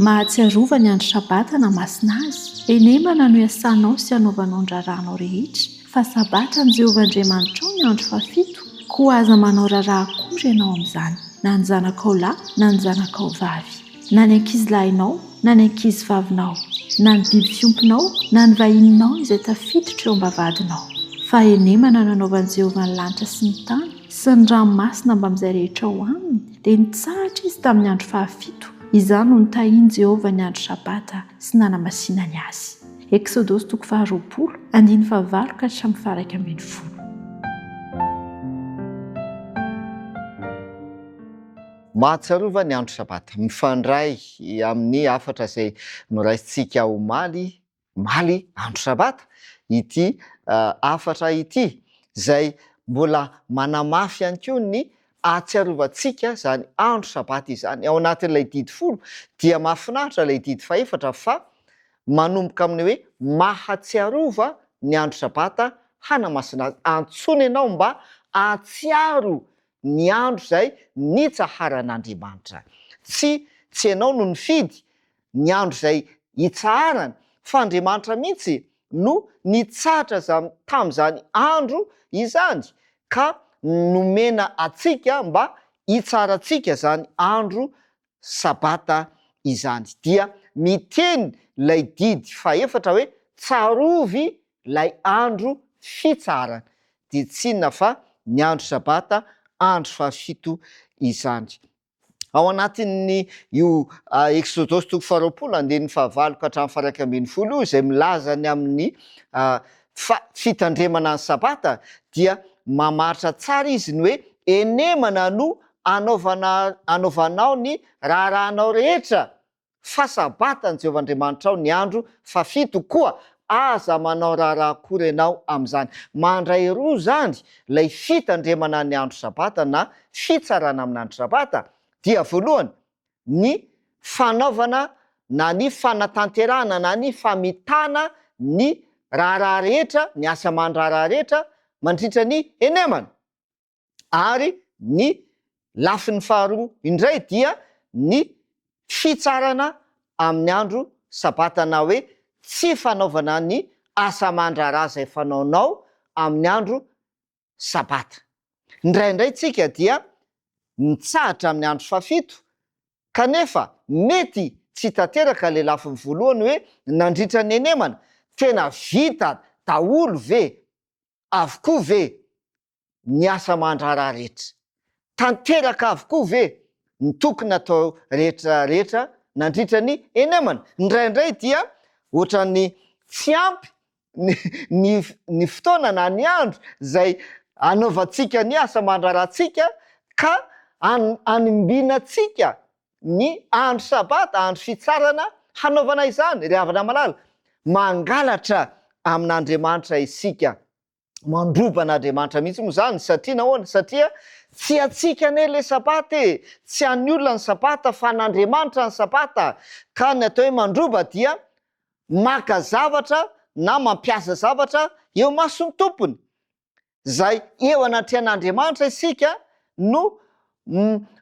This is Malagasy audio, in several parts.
Mahatsiarova ny andro sabata na masina azy. Enemana no iasanao sy anaovanao ny raharanao rehetra, fa sabata ny Jehovah-Andriamanitra ny andro fafito, koa aza manao raharaha akory ianao amin'izany, na ny zanakao lahy na ny zanakao vavy, na ny ankizilahinao na ny ankizivavinao, na ny biby fiompinao na ny vahininao izay tafiditra eo am-bavadinao. Fa enemana nanaovan'i Jehovah ny lanitra sy ny tany sy ny ranomasina mba amin'izay rehetra ao aminy, dia nitsahatra izy tamin'ny andro fahafito. Izany no nitahiany Jehovah ny andro sabata sy nanamasinany azy. Exodosy 20:9-20 ka hatramin'ny 11. Mahatsiarova ny andro sabata, mifandray amin'ny afatra izay noraisintsika omaly andro sabata, ity afatra ity izay mbola manamafy ihany koa ny ahatsiarovantsika zany andro sabata izany. Ao anatin'ilay didy 10 dia mahafinaritra ilay didy 4 fa manomboka amin'ny hoe mahatsiarova ny andro sabata hanamasina azy. Antsony ianao mba ahatsiaro ny andro izay nitsaharan'Andriamanitra. Tsy ianao no nifidy ny andro izay hitsaharana, fa Andriamanitra mihitsy no nitsahatra tamin'izany andro izany ka nomena atsika mba hitsarantsika zany andro sabata izany. Dia miteny lay didy 4 hoe tsarovy lay andro fitsarana, dia tsy inona fa ny andro sabata andro fafito izany. Ao anatin'ny io Exodosy 20:15 ka hatramin'ny 1:10 izay milaza ny amin'ny fitandremana ny sabata, dia mamaritra tsara izy ny hoe enemana no anaovanao ny raharahanao rehetra, fa sabata ny Jehovah-Andriamanitra ny andro fafito, koa aza manao raharaha akory ianao amin'izany. Mandray roa zany lay fitandremana ny andro sabata na fitsarana amin'ny andro sabata. Dia voalohany, ny fanaovana na ny fanatanterana na ny famitana ny raharaha rehetra, ny asa aman-draharaha rehetra mandritra ny enemana. Ary ny lafin'ny faharoa indray dia ny fitsarana amin'ny andro sabata, na hoe tsy fanaovana ny asa aman-draharaha izay fanaonao amin'ny andro sabata. Indraindray tsika dia mitsahatra amin'ny andro fafito, kanefa mety tsy tanteraka le lafiny voalohany hoe nandritra ny enemana, tena vita daholo ve, avokoa ve ny asa aman-draharaha rehetra, tanteraka avokoa ve ny tokony atao rehetrarehetra nandritra ny enemana. Indraindray dia ohatran'ny tsy ampy ny fotoana na ny andro izay anaovantsika ny asa aman-draharahantsika ka animbinatsika ny andro sabata, andro fitsarana hanaovana izany. Ry havana malala, mangalatra amin'Andriamanitra isika, mandroban'Andriamanitra mihitsy moa zany. Satria nahoana? Satria tsy atsika ane le sabata tsy an'ny olona ny sabata fa n'Andriamanitra ny sabata. Ka ny atao hoe mandroba dia maka zavatra na mampiasa zavatra eo mason'ny tompony, zay eo anatrehan'Andriamanitra isika no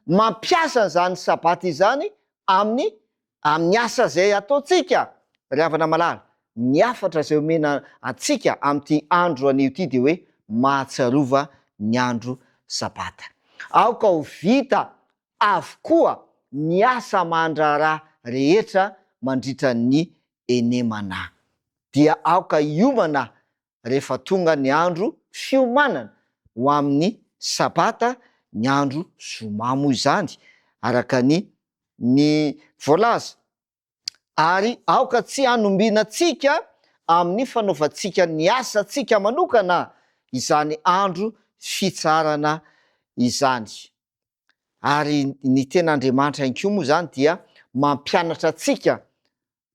mampiasa zany sabata izany amin'ny asa zay ataotsika. Ry havana malala, ny afatra zay omena atsika amin'ity andro anio ity dia hoe mahatsiarova ny andro sabata. Aoka ho vita avokoa ny asa aman-draharaha rehetra mandritra ny enemana, dia aoka hiomana rehefa tonga ny andro fiomanana ho amin'ny sabata, ny andro zoma moa izany araka ny voalaza. Ary aoka tsy hanombinatsika amin'ny fanaovantsika ny asantsika manokana izany andro fitsarana izany. Ary ny ten'Andriamanitra ihany koa moa zany dia mampianatra atsika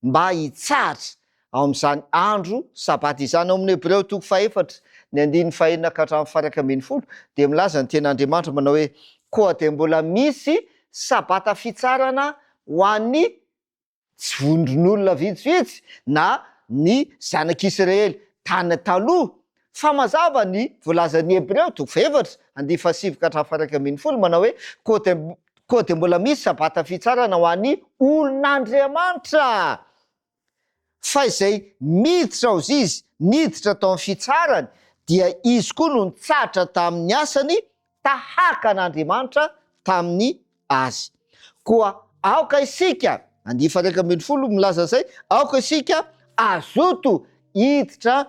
mba hitsahatra ao amin'izany andro sabata izany. Ao amin'ny Hebreo 4:9 ka hatramin'ny 11 dia milaza ny ten'Andriamanitra manao hoe koa dia mbola misy sabata fitsarana ho an'ny tsy vondron'olona vitsivitsy na ny zanak'Israely tany taloha. Fa mazava ny voalazan'ny Hebreo 4:7 ka hatramin'ny 11 manao hoe koa dia mbola misy sabata fitsarana ho an'ny olon'Andriamanitra. Fa izay miditra ao izy, niditra tao amin'ny fitsarany, dia izy koa no nitsatra tamin'ny asany tahaka an'Andriamanitra tamin'ny azy. Koa aoka isika, 1:20 milaza izay, aoka isika azoto hiditra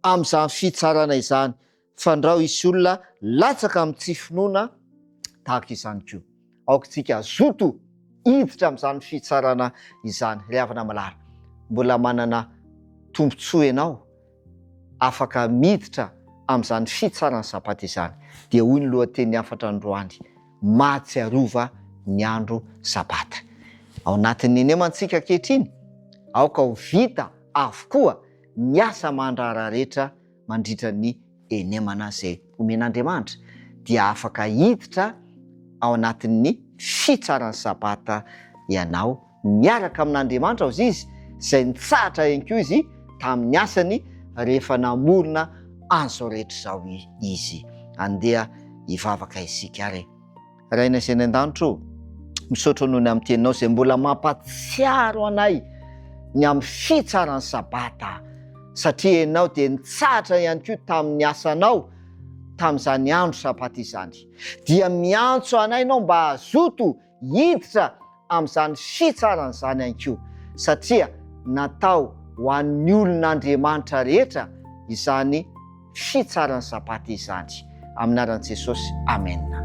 amin'izany fitsarana izany. Fandrao isy olona latsaka amin'ny tsy finoana tahaka izany koa. Aoka isika azoto hiditra amin'izany fitsarana izany. Ry havana malala, mbola manana tombontsoa ianao afaka miditra amin'izany fitsarana sabata izany, dia hoy ny lohateny afatra androany: mahatsiarova ny andro sabata. Ao anatin'ny nemantsika ankehitriny, aoka ho vita avokoa ny asa aman-draharaha rehetra mandritra ny enemana izay omen'Andriamanitra, dia afaka hiditra ao anatin'ny fitsarana sabata ianao, miaraka amin'Andriamanitra ao izy, izay nitsahatra ihany koa izy tamin'ny asany rehefa namorona an'izao rehetra izao izy. Andeha hivavaka isika ary. Raina izay ny an-danitro, misaotra noho ny amin'ny teninao izay mbola mampatsiaro anay ny amin'ny fitsarana sabata, satria ianao dia nitsahatra ihany koa tamin'ny asanao tamin'izany andro sabata izany. Dia miantso anay ianao mba hazoto hiditra amin'izany fitsarana izany ihany koa, satria natao ho an'ny olon'Andriamanitra rehetra izany fitsarana sabata izany. Amin'ny anaran'i Jesosy, amen.